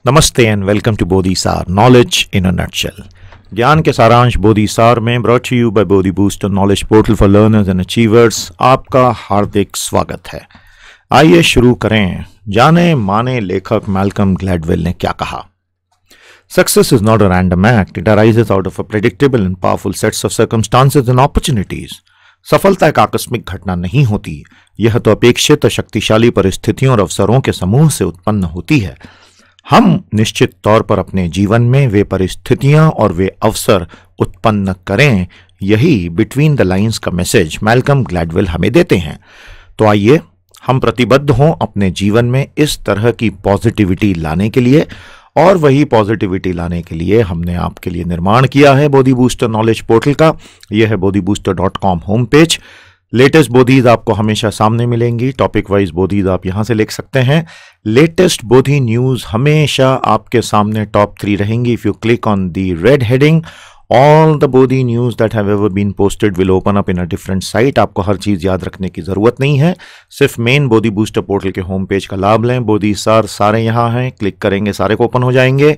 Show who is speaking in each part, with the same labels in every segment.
Speaker 1: नमस्ते and welcome to Bodhisar knowledge in a nutshell. ज्ञान के सारांश बोधिसार में brought to you by Bodhi booster knowledge portal for learners and achievers. आपका हार्दिक स्वागत है। आइए शुरू करें। जाने माने लेखक मैल्कम ग्लैडवेल ने क्या कहा। Success is not a random act, it arises out of a predictable and powerful sets of circumstances and opportunities. सफलता एक आकस्मिक घटना नहीं होती, यह तो अपेक्षित और शक्तिशाली परिस्थितियों और अवसरों के समूह से उत्पन्न होती है। हम निश्चित तौर पर अपने जीवन में वे परिस्थितियां और वे अवसर उत्पन्न करें, यही बिटवीन द लाइंस का मैसेज मैल्कम ग्लैडवेल हमें देते हैं। तो आइए हम प्रतिबद्ध हों अपने जीवन में इस तरह की पॉजिटिविटी लाने के लिए, और वही पॉजिटिविटी लाने के लिए हमने आपके लिए निर्माण किया है बोधि बूस्टर नॉलेज पोर्टल का। यह है bodhibooster.com होम पेज। लेटेस्ट बोधीज आपको हमेशा सामने मिलेंगी। टॉपिक वाइज बोधीज आप यहां से लिख सकते हैं। लेटेस्ट बोधि न्यूज हमेशा आपके सामने टॉप 3 रहेंगी। If you click on the red heading, all the Bodhi news that have ever been posted will open up in a different site. आपको हर चीज याद रखने की जरूरत नहीं है, सिर्फ मेन बोधि बूस्टर पोर्टल के होम पेज का लाभ लें। बोधिसार सारे यहाँ हैं, क्लिक करेंगे सारे को ओपन हो जाएंगे।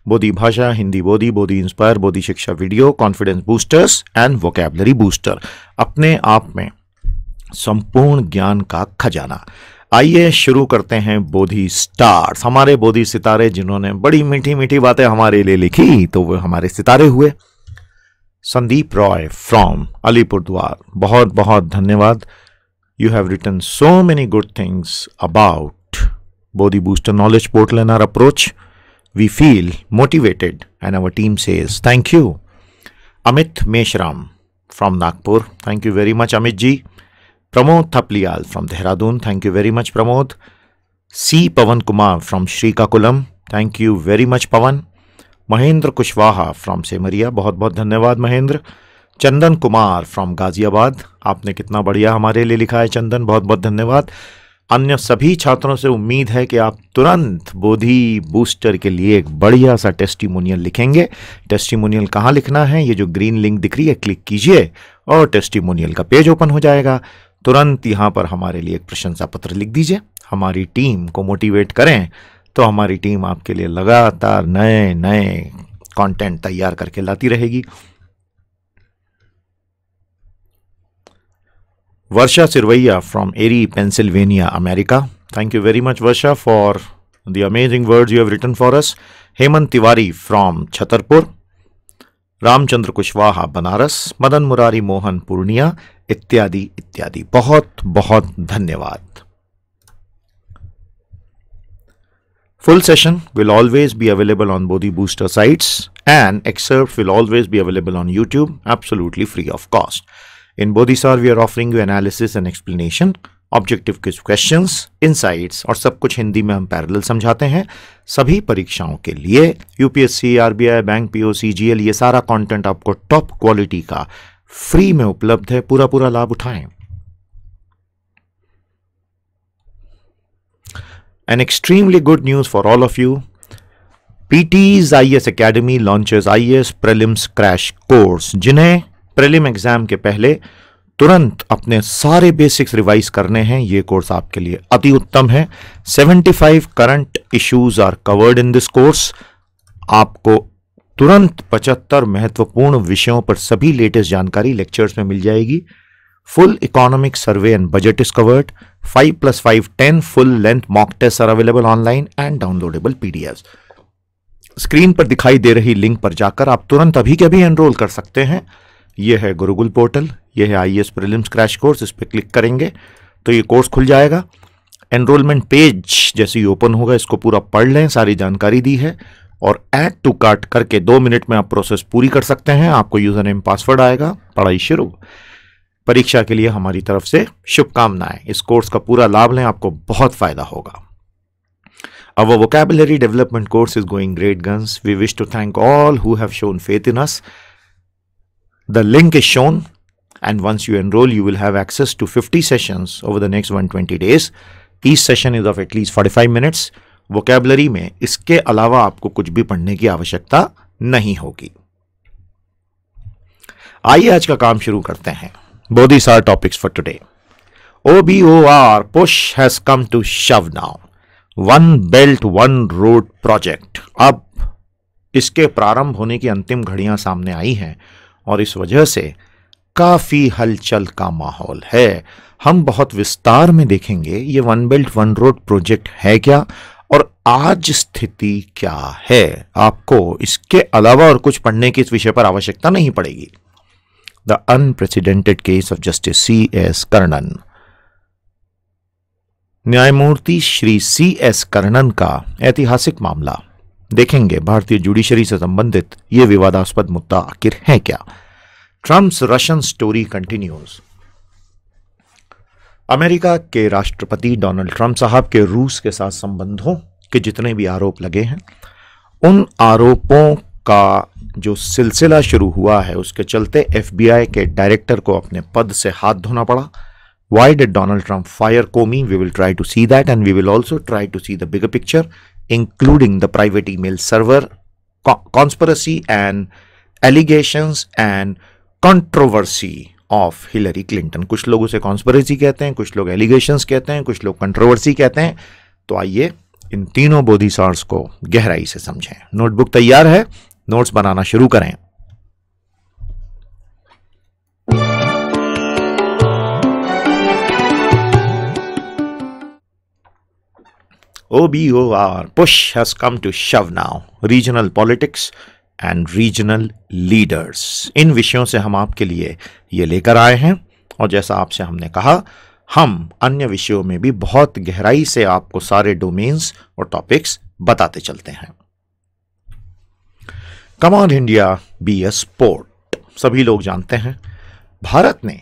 Speaker 1: बोधि भाषा, हिंदी बोधि, बोधि इंस्पायर, बोधि शिक्षा video, confidence boosters and vocabulary booster, अपने आप में संपूर्ण ज्ञान का खजाना। आइए शुरू करते हैं बोधि स्टार्स। हमारे बोधि सितारे जिन्होंने बड़ी मीठी मीठी बातें हमारे लिए लिखी, तो वो हमारे सितारे हुए। संदीप रॉय फ्रॉम अलीपुरद्वार, बहुत बहुत धन्यवाद। You have written so many good things about Bodhi booster knowledge portal and our approach. We feel motivated and our team says thank you. Amit Meshram from Nagpur, thank you very much Amit ji. Pramod Thaplial from Dehradun, thank you very much Pramod. C. Pavan Kumar from Srikakulam, thank you very much Pavan. Mahendra Kushwaha from Semariya, बहुत बहुत धन्यवाद Mahendra. Chandan Kumar from Ghaziabad, आपने कितना बढ़िया हमारे लिए लिखा है चंदन, बहुत बहुत धन्यवाद। अन्य सभी छात्रों से उम्मीद है कि आप तुरंत बोधि बूस्टर के लिए एक बढ़िया सा टेस्टिमोनियल लिखेंगे। टेस्टिमोनियल कहाँ लिखना है, ये जो ग्रीन लिंक दिख रही है क्लिक कीजिए और टेस्टिमोनियल का पेज ओपन हो जाएगा। तुरंत यहाँ पर हमारे लिए एक प्रशंसा पत्र लिख दीजिए, हमारी टीम को मोटिवेट करें, तो हमारी टीम आपके लिए लगातार नए नए कंटेंट तैयार करके लाती रहेगी। Varsha Sirvaiya from Erie Pennsylvania America, thank you very much Varsha for the amazing words you have written for us. Hemant Tiwari from Chhatarpur, Ramchandra Kushwaha Banaras, Madan Murari Mohan Purnia, इत्यादि इत्यादि, बहुत बहुत धन्यवाद। Full session will always be available on Bodhi Booster sites and excerpts will always be available on YouTube, absolutely free of cost. In Bodhisar we are offering you analysis and explanation, objective questions, insights और सब कुछ हिंदी में हम parallel समझाते हैं। सभी परीक्षाओं के लिए UPSC, RBI, bank, PO, CGL, ये सारा कंटेंट आपको टॉप क्वालिटी का फ्री में उपलब्ध है। पूरा पूरा लाभ उठाएं। An extremely good news for all of you. PT's IAS Academy launches IAS Prelims Crash Course। जिन्हें प्रीलिम एग्जाम के पहले तुरंत अपने सारे बेसिक्स रिवाइज करने हैं, ये कोर्स आपके लिए अति उत्तम है। 75 current issues are covered in this course. आपको तुरंत 75 महत्वपूर्ण विषयों पर सभी लेटेस्ट जानकारी लेक्चर्स में मिल जाएगी। Full economic survey and budget is covered. 5+5 10 full length mock test are available online and downloadable PDF. Screen पर दिखाई दे रही लिंक पर जाकर आप तुरंत अभी के अभी एनरोल कर सकते हैं। यह है गुरुकुल पोर्टल, यह है आईएएस प्रीलिम्स क्रैश कोर्स। इस पर क्लिक करेंगे तो ये कोर्स खुल जाएगा। एनरोलमेंट पेज जैसे ही ओपन होगा इसको पूरा पढ़ लें, सारी जानकारी दी है, और ऐड टू कार्ट करके 2 मिनट में आप प्रोसेस पूरी कर सकते हैं। आपको यूजर नेम पासवर्ड आएगा, पढ़ाई शुरू। परीक्षा के लिए हमारी तरफ से शुभकामनाएं। इस कोर्स का पूरा लाभ लें, आपको बहुत फायदा होगा। Our vocabulary development course is going great guns. We wish to thank all who have shown faith in us. The link is shown, and once you enroll you will have access to 50 sessions over the next 120 days. Each session is of at least 45 minutes. Vocabulary में इसके अलावा आपको कुछ भी पढ़ने की आवश्यकता नहीं होगी। आइए आज का काम शुरू करते हैं। Bodhisar topics for today. OBOR, push has come to shove now. One belt one road project अब इसके प्रारंभ होने की अंतिम घड़ियां सामने आई हैं और इस वजह से काफी हलचल का माहौल है। हम बहुत विस्तार में देखेंगे ये one belt one road project है क्या और आज स्थिति क्या है। आपको इसके अलावा और कुछ पढ़ने की इस विषय पर आवश्यकता नहीं पड़ेगी। The unprecedented case of justice C.S. Karnan. न्यायमूर्ति श्री C.S. कर्णन का ऐतिहासिक मामला देखेंगे। भारतीय जुडिशरी से संबंधित यह विवादास्पद मुद्दा आखिर है क्या। Trump's Russian story continues. America के राष्ट्रपति डोनाल्ड ट्रंप साहब के रूस के साथ संबंधों के जितने भी आरोप लगे हैं उन आरोपों का जो सिलसिला शुरू हुआ है उसके चलते FBI के डायरेक्टर को अपने पद से हाथ धोना पड़ा। Why did Donald Trump fire Comey? We will try to see that, and we will also try to see the bigger picture, including the private email server conspiracy and allegations and controversy of Hillary Clinton. कुछ लोग उसे conspiracy कहते हैं, कुछ लोग allegations कहते हैं, कुछ लोग controversy कहते हैं। तो आइए इन तीनों बोधिसार्स को गहराई से समझें। नोटबुक तैयार है, नोट्स बनाना शुरू करें। OBOR, push has come to shove now. Regional politics and regional leaders. इन विषयों से हम आपके लिए ये लेकर आए हैं और जैसा आपसे हमने कहा हम अन्य विषयों में भी बहुत गहराई से आपको सारे डोमेन्स और टॉपिक्स बताते चलते हैं। Come on India be a sport. सभी लोग जानते हैं भारत ने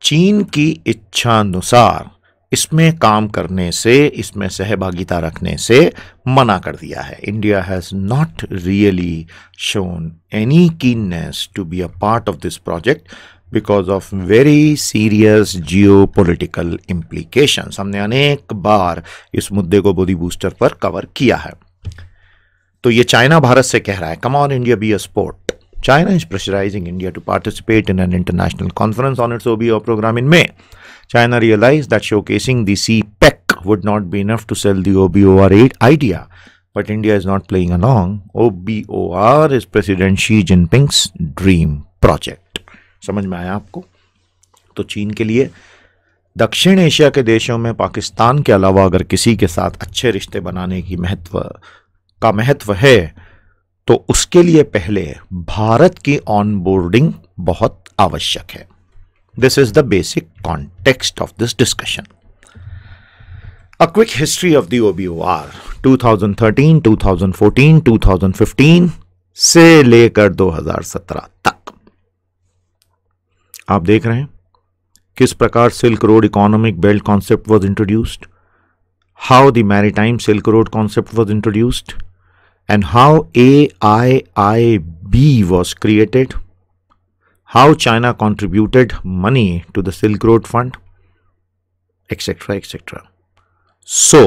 Speaker 1: चीन की इच्छा अनुसार इसमें काम करने से, इसमें सहभागिता रखने से मना कर दिया है। India has not really shown any keenness to be a part of this project because of very serious geopolitical implications. हमने अनेक बार इस मुद्दे को बोधी बूस्टर पर कवर किया है। तो ये चाइना भारत से कह रहा है कम on India be a sport. China is pressurizing India to participate in an international conference on its OBO program in May. China realized that showcasing the CPEC would not be enough to sell the OBOR idea, but India is not playing along. OBOR is President Xi Jinping's dream project. समझ में आया आपको? तो चीन के लिए दक्षिण Asia के देशों में पाकिस्तान के अलावा अगर किसी के साथ अच्छे रिश्ते बनाने की महत्व है तो उसके लिए पहले भारत की ऑनबोर्डिंग बहुत आवश्यक है। This is the basic context of this discussion. A quick history of the OBOR 2013, 2014, 2015 से लेकर 2017 तक। आप देख रहे हैं किस प्रकार silk road economic belt concept was introduced, how the maritime silk road concept was introduced, and how AIIB was created, how China contributed money to the Silk Road Fund, etc., etc. So,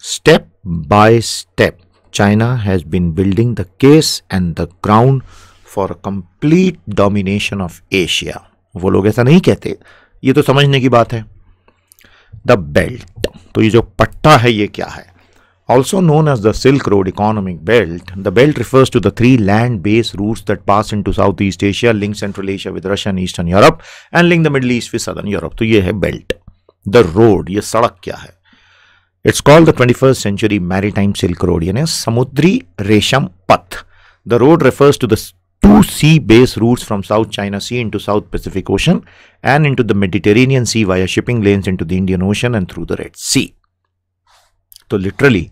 Speaker 1: step by step, China has been building the case and the ground for a complete domination of Asia. वो लोग ऐसा नहीं कहते, ये तो समझने की बात है। The belt, तो ये जो पट्टा है ये क्या है? Also known as the Silk Road Economic Belt, the belt refers to the three land-based routes that pass into Southeast Asia, link Central Asia with Russia and Eastern Europe, and link the Middle East with Southern Europe. तो ये है belt. The road, ये सड़क क्या है? It's called the 21st century maritime Silk Road, यानी समुद्री रेशम पथ. The road refers to the two sea-based routes from South China Sea into South Pacific Ocean and into the Mediterranean Sea via shipping lanes into the Indian Ocean and through the Red Sea. तो literally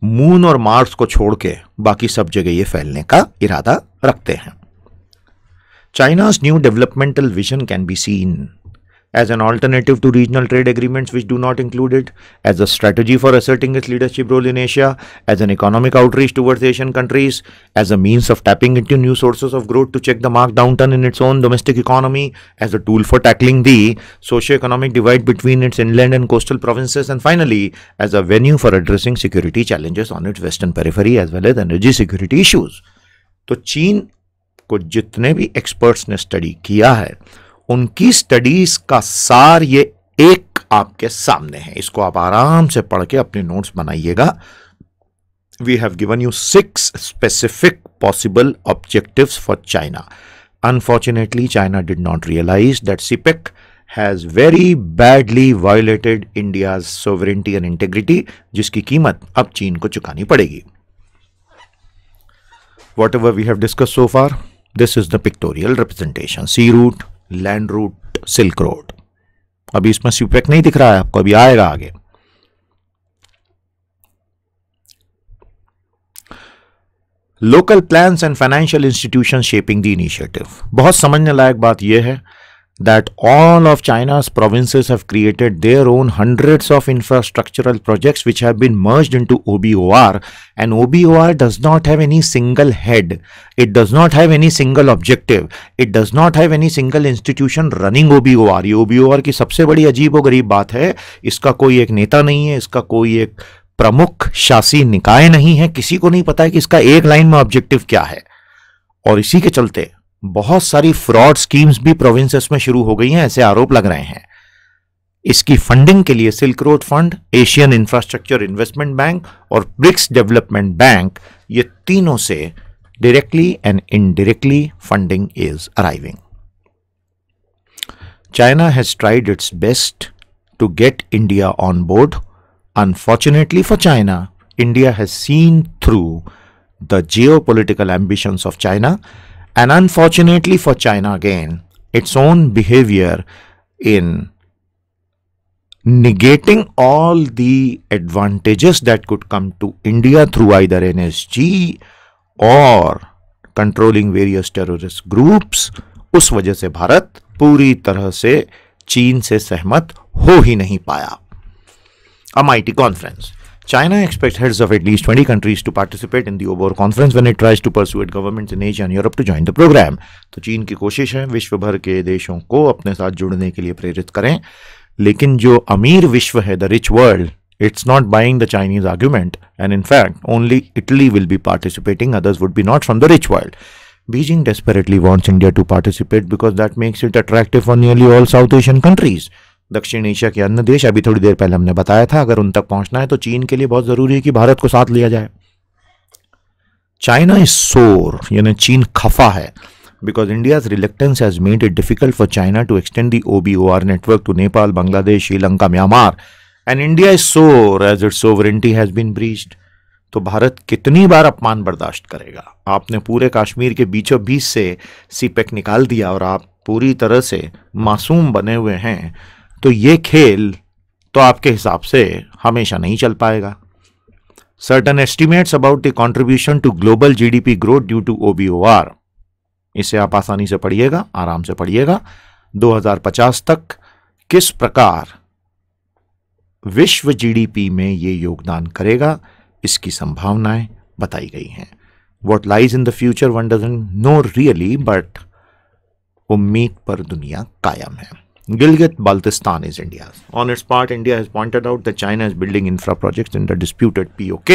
Speaker 1: moon और Mars को छोड़ के बाकी सब जगह ये फैलने का इरादा रखते हैं। China's new developmental vision can be seen as an alternative to regional trade agreements which do not include it, as a strategy for asserting its leadership role in Asia, as an economic outreach towards Asian countries, as a means of tapping into new sources of growth to check the marked downturn in its own domestic economy, as a tool for tackling the socio-economic divide between its inland and coastal provinces, and finally, as a venue for addressing security challenges on its western periphery as well as energy security issues. तो चीन को जितने भी experts ने study किया है उनकी studies का सार ये एक आपके सामने है, इसको आप आराम से पढ़ के अपने नोट्स बनाइएगा। We have given you 6 specific possible objectives for China. Unfortunately China did not realise that CPEC has very badly violated India's sovereignty and integrity, जिसकी कीमत अब चीन को चुकानी पड़ेगी। Whatever we have discussed so far, this is the pictorial representation. Sea route, land route, Silk Road. अभी इसमें CPEC नहीं दिख रहा है आपको, अभी आएगा आगे। Local plans and financial institutions shaping the initiative. बहुत समझने लायक बात यह है that all of China's provinces have created their own hundreds of infrastructural projects which have been merged into OBOR, and OBOR does not have any single head, it does not have any single objective, it does not have any single institution running OBOR. ये OBOR की सबसे बड़ी अजीबोगरीब बात है, इसका कोई एक नेता नहीं है, इसका कोई एक प्रमुख शासी निकाय नहीं है, किसी को नहीं पता है कि इसका एक लाइन में ऑब्जेक्टिव क्या है। और इसी के चलते बहुत सारी फ्रॉड स्कीम्स भी प्रोविंसेस में शुरू हो गई हैं, ऐसे आरोप लग रहे हैं। इसकी फंडिंग के लिए silk road fund, Asian infrastructure investment bank और ब्रिक्स डेवलपमेंट बैंक, ये तीनों से directly and indirectly funding is arriving. China has tried its best to get India on board. Unfortunately for China, India has seen through the geopolitical ambitions of China, and unfortunately for China again, its own behavior in negating all the advantages that could come to India through either NSG or controlling various terrorist groups, उस वजह से भारत पूरी तरह से चीन से सहमत हो ही नहीं पाया। MIT conference. China expects heads of at least 20 countries to participate in the OBOR conference when it tries to persuade governments in Asia and Europe to join the program. तो चीन की कोशिश है विश्व भर के देशों को अपने साथ जुड़ने के लिए प्रेरित करें, लेकिन जो अमीर विश्व है, the rich world, it's not buying the Chinese argument, and in fact only Italy will be participating, others would be not from the rich world. Beijing desperately wants India to participate because that makes it attractive for nearly all South Asian countries. दक्षिण Asia के अन्य देश, अभी थोड़ी देर पहले हमने बताया था, अगर उन तक पहुंचना है तो चीन के लिए बहुत जरूरी है कि भारत को साथ लिया जाए। चाइना इज सोर, यानी चीन खफा है, because India's reluctance has made it difficult for China to extend the OBOR network to Nepal, Bangladesh, Sri Lanka, Myanmar, and India is sore as its sovereignty has been breached. तो भारत कितनी बार अपमान बर्दाश्त करेगा? आपने पूरे कश्मीर के बीचों बीच से CPEC निकाल दिया और आप पूरी तरह से मासूम बने हुए हैं, तो ये खेल तो आपके हिसाब से हमेशा नहीं चल पाएगा। Certain estimates about the contribution to global GDP growth due to OBOR, इसे आप आसानी से पढ़िएगा, आराम से पढ़िएगा। 2050 तक किस प्रकार विश्व GDP में ये योगदान करेगा, इसकी संभावनाएं बताई गई हैं। What lies in the future one doesn't know really, but उम्मीद पर दुनिया कायम है। Gilgit Baltistan is India's. On its part, India has pointed out that China is building infra projects in the disputed POK,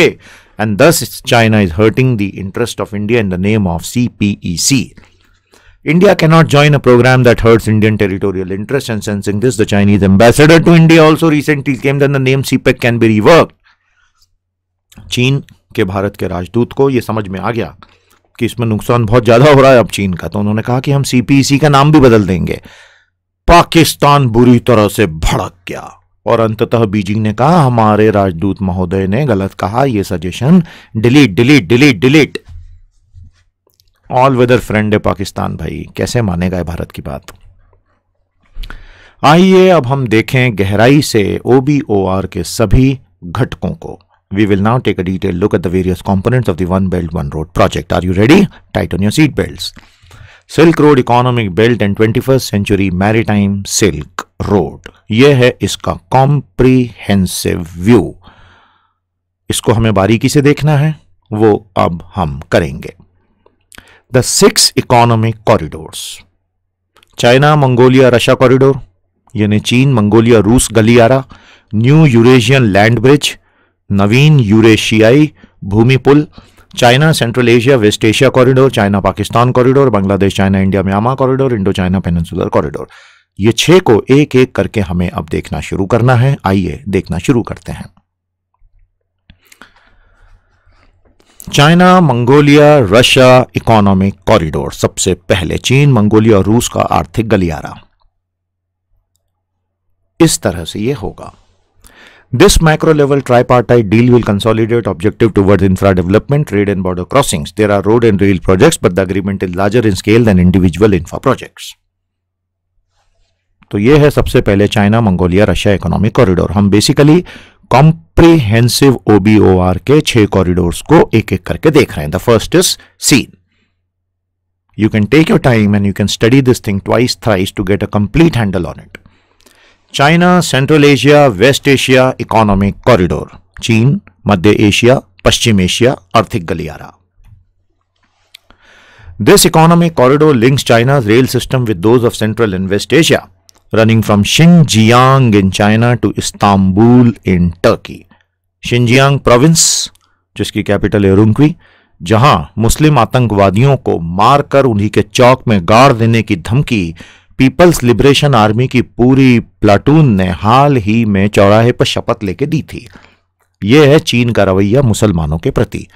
Speaker 1: and thus China is hurting the interest of India in the name of CPEC. India cannot join a program that hurts Indian territorial interests, and sensing this, the Chinese ambassador to India also recently claimed that the name CPEC can be reworked. चीन के भारत के राजदूत को यह समझ में आ गया कि इसमें नुकसान बहुत ज्यादा हो रहा है अब चीन का, तो उन्होंने कहा कि हम CPEC का नाम भी बदल देंगे। पाकिस्तान बुरी तरह से भड़क गया और अंततः बीजिंग ने कहा हमारे राजदूत महोदय ने गलत कहा, ये suggestion delete delete delete delete. All weather friend है पाकिस्तान भाई, कैसे मानेगा है भारत की बात। आइए अब हम देखें गहराई से OBOR के सभी घटकों को। We will now take a detailed look at the various components of the One Belt One Road project. Are you ready? Tighten your seat belts. Silk Road Economic Belt and 21st Century Maritime Silk Road, यह है इसका comprehensive view. इसको हमें बारीकी से देखना है, वो अब हम करेंगे। The 6 economic corridors, China Mongolia Russia corridor, यानी चीन मंगोलिया रूस गलियारा, न्यू यूरेशियन लैंड ब्रिज, नवीन यूरेशियाई भूमि पुल, China central Asia west Asia corridor, China Pakistan corridor, Bangladesh China India Myanmar corridor, Indo China peninsular corridor. ये 6 को एक एक करके हमें अब देखना शुरू करना है। आइए देखना शुरू करते हैं। China Mongolia Russia economic corridor. सबसे पहले चीन, मंगोलिया और रूस का आर्थिक गलियारा। इस तरह से यह होगा। This macro level tripartite deal will consolidate objective towards infra development, trade and border crossings. There are road and rail projects, but the agreement is larger in scale than individual infra projects. तो ये है सबसे पहले China Mongolia Russia economic corridor. हम basically comprehensive OBOR के 6 corridors को एक एक करके देख रहे हैं। The first is seen. You can take your time and you can study this thing twice, thrice to get a complete handle on it. China central Asia west Asia economic corridor. चीन मध्य Asia पश्चिम Asia आर्थिक गलियारा। This economic corridor links China's rail system with those of Central and West Asia, running from Xinjiang in China to Istanbul in Turkey. Xinjiang province, जिसकी capital है Urumqi, जहां मुस्लिम आतंकवादियों को मारकर उन्हीं के चौक में गाड़ देने की धमकी पीपल्स लिबरेशन आर्मी की पूरी प्लाटून ने हाल ही में चौराहे पर शपथ लेके दी थी। यह है चीन का रवैया मुसलमानों के प्रति।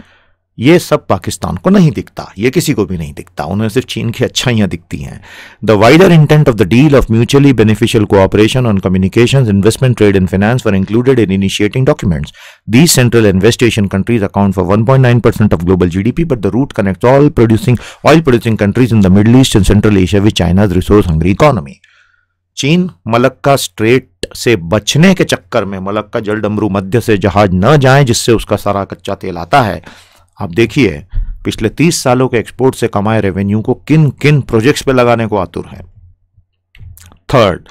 Speaker 1: यह सब पाकिस्तान को नहीं दिखता, यह किसी को भी नहीं दिखता, उन्हें सिर्फ चीन की अच्छाइयां दिखती हैं। The wider intent of the deal of mutually beneficial cooperation on communications, investment, trade and finance were included in initiating documents. These central and west Asian countries account for 1.9% of global GDP, but the route connects all oil producing countries in the middle east and central Asia with China's resource hungry economy. चीन Malacca strait से बचने के चक्कर में, Malacca जलडमरू मध्य से जहाज न जाए जिससे उसका सारा कच्चा तेल आता है। आप देखिए पिछले 30 सालों के एक्सपोर्ट से कमाए रेवेन्यू को किन किन प्रोजेक्ट्स पे लगाने को आतुर है। Third,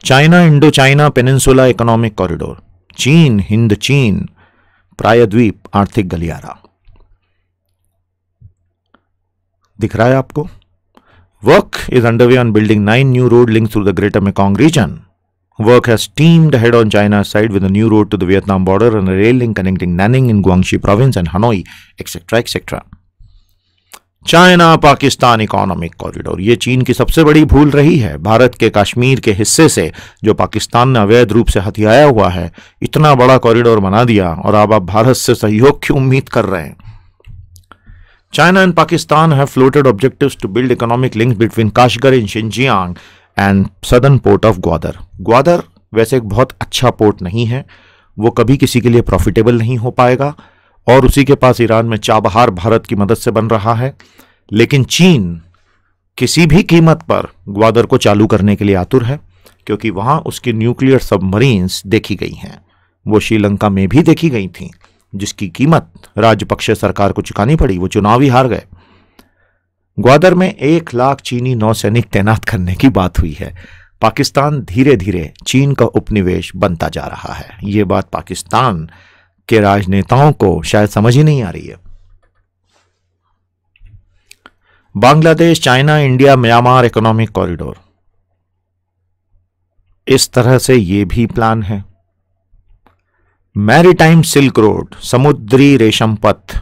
Speaker 1: China Indo China peninsula economic corridor. चीन हिंद चीन प्रायद्वीप आर्थिक गलियारा। दिख रहा है आपको? Work is underway on building 9 new road links through the Greater Mekong region. Work has steamed ahead on China's side with a new road to the Vietnam border and a rail link connecting Nanning in Guangxi province and Hanoi, etc., etc. China Pakistan economic corridor. ये चीन की सबसे बड़ी भूल रही है। भारत के कश्मीर के हिस्से से जो पाकिस्तान ने अवैध रूप से हथियाया हुआ है, इतना बड़ा कॉरिडोर बना दिया और अब आप भारत से सहयोग की उम्मीद कर रहे हैं। China and Pakistan have floated objectives to build economic links between Kashgar in Xinjiang and southern port of Gwadar. Gwadar वैसे एक बहुत अच्छा पोर्ट नहीं है, वो कभी किसी के लिए प्रॉफिटेबल नहीं हो पाएगा और उसी के पास ईरान में चाबहार भारत की मदद से बन रहा है। लेकिन चीन किसी भी कीमत पर ग्वादर को चालू करने के लिए आतुर है, क्योंकि वहां उसकी न्यूक्लियर सबमरीन्स देखी गई हैं। वो श्रीलंका में भी देखी गई थीं, जिसकी कीमत राजपक्षे सरकार को चुकानी पड़ी। वो चुनाव ही हार गए। ग्वादर में 1 लाख चीनी नौसैनिक तैनात करने की बात हुई है। पाकिस्तान धीरे धीरे चीन का उपनिवेश बनता जा रहा है। ये बात पाकिस्तान के राजनेताओं को शायद समझ ही नहीं आ रही है। Bangladesh China India Myanmar economic corridor. इस तरह से ये भी प्लान है। मैरीटाइम सिल्क रोड, समुद्री रेशम पथ।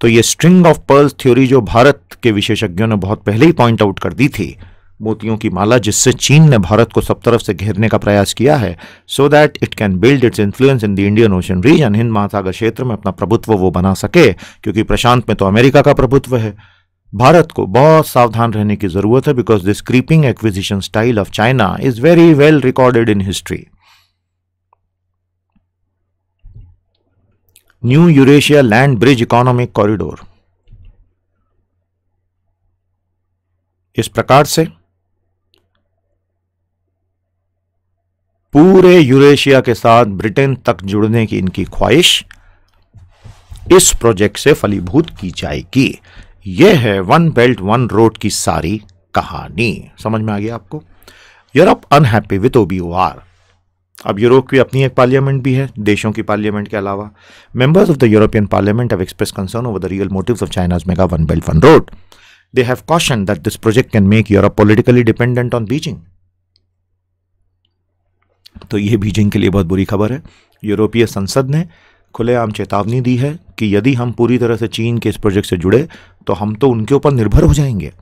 Speaker 1: तो ये स्ट्रिंग ऑफ पर्ल्स थ्योरी जो भारत के विशेषज्ञों ने बहुत पहले ही पॉइंट आउट कर दी थी, मोतियों की माला जिससे चीन ने भारत को सब तरफ से घेरने का प्रयास किया है, so that it can build its influence in the Indian ocean region. हिंद महासागर क्षेत्र में अपना प्रभुत्व वो बना सके, क्योंकि प्रशांत में तो अमेरिका का प्रभुत्व है। भारत को बहुत सावधान रहने की जरूरत है, because this creeping acquisition style of China is very well recorded in history. New Eurasia land bridge economic corridor. इस प्रकार से पूरे यूरेशिया के साथ ब्रिटेन तक जुड़ने की इनकी ख्वाहिश इस प्रोजेक्ट से फलीभूत की जाएगी। यह है वन बेल्ट वन रोड की सारी कहानी। समझ में आ गया आपको? Europe unhappy with OBOR। अब यूरोप की अपनी एक पार्लियामेंट भी है, देशों की पार्लियामेंट के अलावा। Members of the European Parliament have express concern over the real motives of China's mega one belt one road. They have cautioned that this project can make Europe politically dependent on Beijing. तो यह Beijing के लिए बहुत बुरी खबर है। यूरोपीय संसद ने खुलेआम चेतावनी दी है कि यदि हम पूरी तरह से चीन के इस प्रोजेक्ट से जुड़े तो हम तो उनके ऊपर निर्भर हो जाएंगे।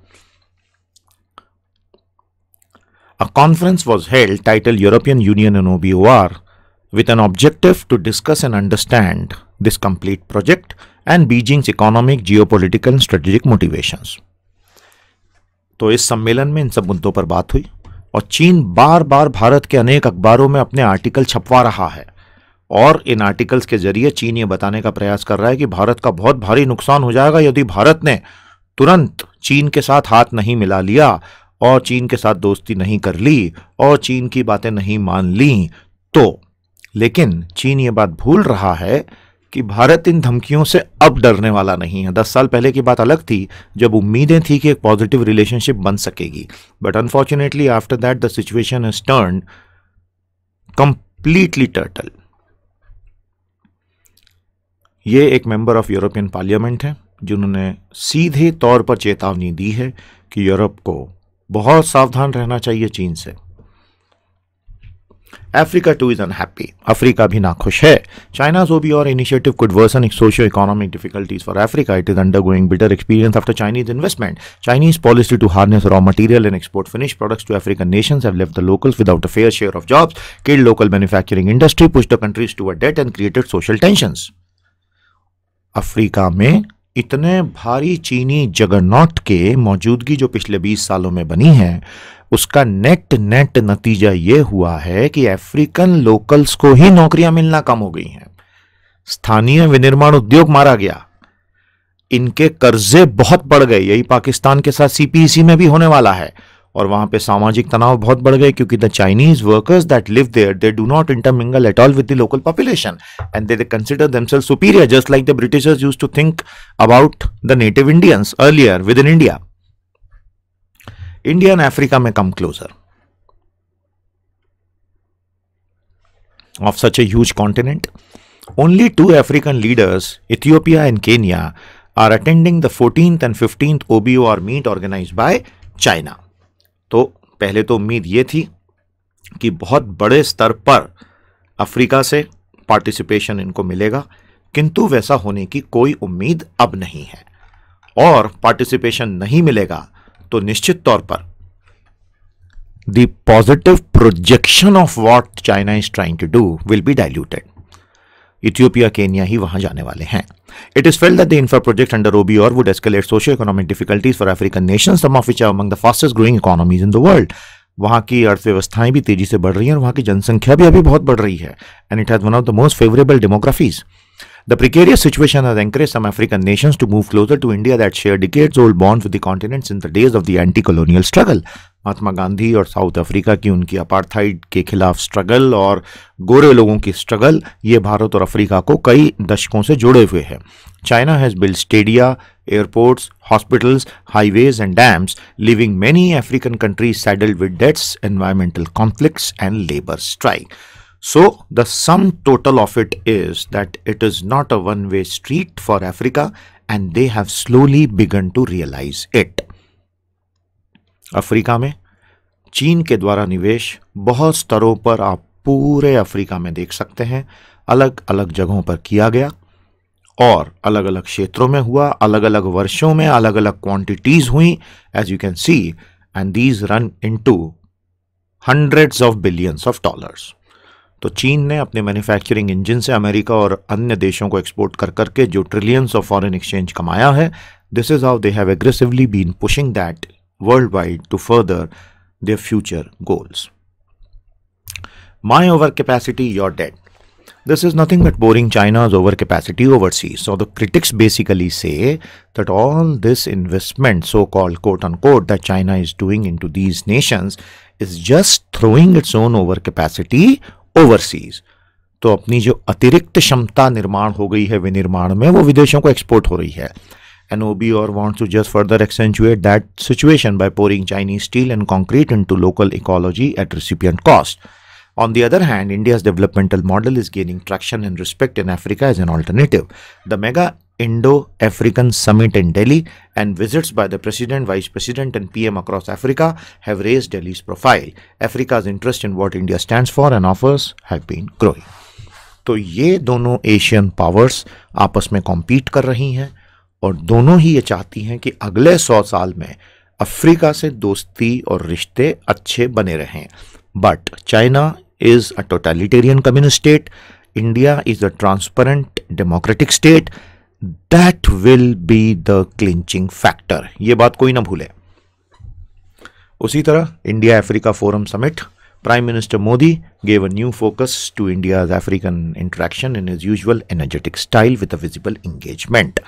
Speaker 1: A conference was held titled European Union and OBOR with an objective to discuss and understand this complete project and Beijing's economic, geopolitical and strategic motivations. तो इस सम्मेलन में इन सब मुद्दों पर बात हुई और चीन बार बार भारत के अनेक अखबारों में अपने आर्टिकल छपवा रहा है और इन आर्टिकल्स के जरिए चीन ये बताने का प्रयास कर रहा है कि भारत का बहुत भारी नुकसान हो जाएगा यदि भारत ने तुरंत चीन के साथ हाथ नहीं मिला लिया और चीन के साथ दोस्ती नहीं कर ली और चीन की बातें नहीं मान ली तो। लेकिन चीन ये बात भूल रहा है कि भारत इन धमकियों से अब डरने वाला नहीं है। 10 साल पहले की बात अलग थी जब उम्मीदें थी कि एक पॉजिटिव रिलेशनशिप बन सकेगी, but unfortunately after that the situation has turned completely turtle. ये एक मेंबर ऑफ यूरोपियन पार्लियामेंट है जिन्होंने सीधे तौर पर चेतावनी दी है कि यूरोप को बहुत सावधान रहना चाहिए चीन से। Africa too is unhappy. Africa भी नाखुश है। China's OBR initiative could worsen its socio-economic difficulties for Africa. It is undergoing bitter experience after Chinese investment. Chinese policy to harness raw material and export finished products to African nations have left the locals without a fair share of jobs, killed local manufacturing industry, pushed the countries toward debt and created social tensions. Africa में इतने भारी चीनी juggernaut के मौजूदगी जो पिछले 20 सालों में बनी है उसका नेट नतीजा ये हुआ है कि अफ्रीकन लोकल्स को ही नौकरियां मिलना कम हो गई हैं। स्थानीय विनिर्माण उद्योग मारा गया, इनके कर्जे बहुत बढ़ गए। यही पाकिस्तान के साथ सीपीईसी में भी होने वाला है और वहां पे सामाजिक तनाव बहुत बढ़ गए क्योंकि the Chinese workers that live there they do not intermingle at all with the local population and they consider themselves superior just like the Britishers used to think about the native Indians earlier within India. India and Africa में come closer of such a huge continent. Only 2 African leaders, Ethiopia and Kenya, are attending the 14th and 15th OBOR meet organized by China. तो पहले तो उम्मीद ये थी कि बहुत बड़े स्तर पर अफ्रीका से पार्टिसिपेशन इनको मिलेगा, किंतु वैसा होने की कोई उम्मीद अब नहीं है और पार्टिसिपेशन नहीं मिलेगा तो निश्चित तौर पर the positive projection of what China is trying to do will be diluted. Ethiopia Kenya ही वहां जाने वाले हैं। It is felt that the infra project under OBOR would escalate socio-economic difficulties for African nations, some of which are among the fastest growing economies in the world. वहाँ की अर्थव्यवस्थाएं भी तेजी से बढ़ रही हैं और वहाँ की जनसंख्या भी अभी बहुत बढ़ रही है and it has one of the most favorable demographies. The precarious situation has encouraged some African nations to move closer to India that share decades-old bonds with the continent since the days of the anti-colonial struggle. Mahatma Gandhi और south Africa की उनकी apartheid के खिलाफ struggle और गोरे लोगों की struggle ये भारत और अफ्रीका को कई दशकों से जुड़े हुए हैं। China has built stadia, airports, hospitals, highways and dams, leaving many African countries saddled with debts, environmental conflicts and labor strike. So the sum total of it is that it is not a one-way street for Africa and they have slowly begun to realize it. Africa में चीन के द्वारा निवेश बहुत स्तरों पर आप पूरे अफ्रीका में देख सकते हैं, अलग अलग जगहों पर किया गया और अलग अलग क्षेत्रों में हुआ, अलग अलग वर्षों में अलग अलग क्वांटिटीज हुई as you can see and these run into hundreds of billions of dollars. तो चीन ने अपने मैन्युफैक्चरिंग इंजन से अमेरिका और अन्य देशों को एक्सपोर्ट कर करके जो ट्रिलियंस ऑफ फॉरेन एक्सचेंज कमाया है, this is how they have aggressively been pushing that worldwide to further their future goals. My overcapacity, your debt. This is nothing but boring China's overcapacity overseas. So the critics basically say that all this investment, so-called quote-unquote, that China is doing into these nations is just throwing its own overcapacity overseas. तो अपनी जो अतिरिक्त क्षमता निर्माण हो गई है विनिर्माण में, वो विदेशों को एक्सपोर्ट हो रही है. And OBOR wants to just further accentuate that situation by pouring Chinese steel and concrete into local ecology at recipient cost. On the other hand, India's developmental model is gaining traction and respect in Africa as an alternative. The mega Indo-African summit in Delhi and visits by the President, Vice President and PM across Africa have raised Delhi's profile. Africa's interest in what India stands for and offers have been growing. तो ये दोनों Asian powers आपस में compete कर रही हैं और दोनों ही ये चाहती हैं कि अगले 100 साल में अफ्रीका से दोस्ती और रिश्ते अच्छे बने रहें। But China is a totalitarian communist state, India is a transparent democratic state, that will be the clinching factor. ये बात कोई ना भूले। उसी तरह India Africa forum summit, Prime Minister Modi gave a new focus to India's African interaction in his usual energetic style with a visible engagement.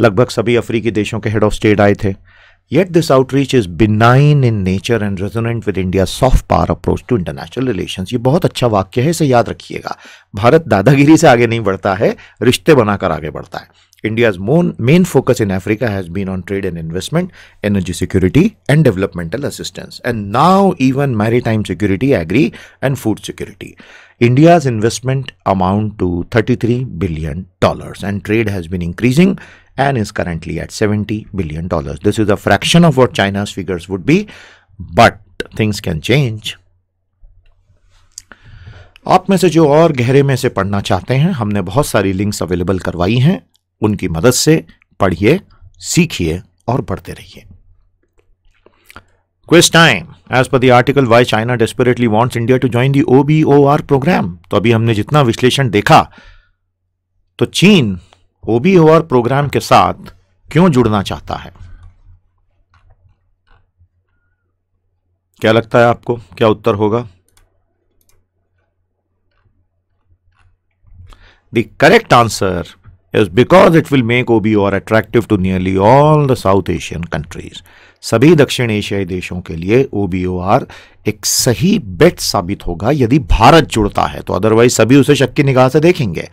Speaker 1: लगभग सभी अफ्रीकी देशों के हेड ऑफ स्टेट आए थे। Yet this outreach is benign in nature and resonant with India's soft power approach to international relations. ये बहुत अच्छा वाक्य है, इसे याद रखिएगा। भारत दादागिरी से आगे नहीं बढ़ता है, रिश्ते बनाकर आगे बढ़ता है। India's main focus in Africa has been on trade and investment, energy security and developmental assistance, and now even maritime security, agri and food security. India's investment amount to $33 billion and trade has been increasing and is currently at $70 billion. This is a fraction of what China's figures would be, but things can change. आप में से जो और गहरे में से पढ़ना चाहते हैं, हमने बहुत सारी लिंक्स अवेलेबल करवाई हैं, उनकी मदद से पढ़िए, सीखिए और पढ़ते रहिए। Quiz time. As per the article why China desperately wants India to join the OBOR programme. तो अभी हमने जितना विश्लेषण देखा, तो चीन OBOR प्रोग्राम के साथ क्यों जुड़ना चाहता है? क्या लगता है आपको, क्या उत्तर होगा? The correct answer is because it will make OBOR attractive to nearly all the South Asian countries. सभी दक्षिण एशियाई देशों के लिए OBOR एक सही बेट साबित होगा यदि भारत जुड़ता है, तो अदरवाइज सभी उसे शक की निगाह से देखेंगे।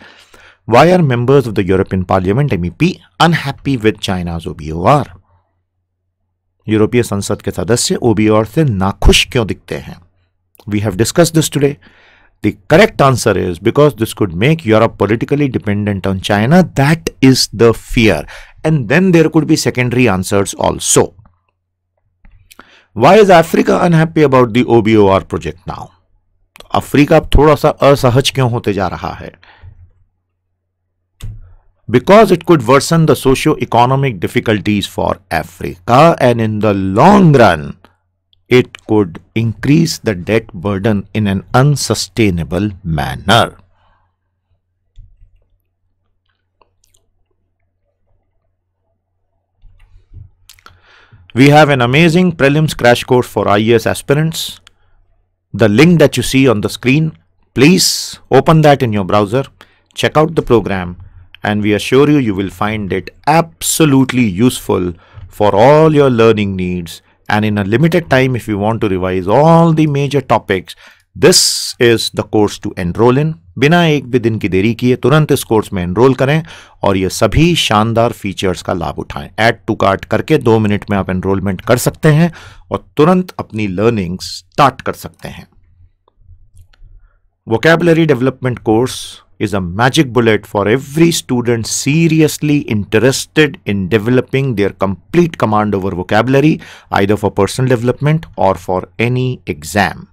Speaker 1: Why are members of the European Parliament MEP unhappy with China's OBOR? यूरोपीय संसद के सदस्य OBOR से नाखुश क्यों दिखते हैं? We have discussed this today. The correct answer is because this could make Europe politically dependent on China. That is the fear. And then there could be secondary answers also. Why is Africa unhappy about the OBOR project now? Africa अब थोड़ा सा असहज क्यों होते जा रहा है? Because it could worsen the socio-economic difficulties for Africa, and in the long run, it could increase the debt burden in an unsustainable manner. We have an amazing prelims crash course for IAS aspirants. The link that you see on the screen, please open that in your browser, check out the program, and we assure you, you will find it absolutely useful for all your learning needs. And in a limited time, if you want to revise all the major topics, this is the course to enroll in. बिना एक भी दिन की देरी किए तुरंत इस course में एनरोल करें और ये सभी शानदार फीचर्स का लाभ उठाएं। ऐड टू कार्ट करके 2 मिनट में आप एनरोलमेंट कर सकते हैं और तुरंत अपनी लर्निंग स्टार्ट कर सकते हैं। Vocabulary development course is a magic bullet for every student seriously interested in developing their complete command over vocabulary, either for personal development or for any exam.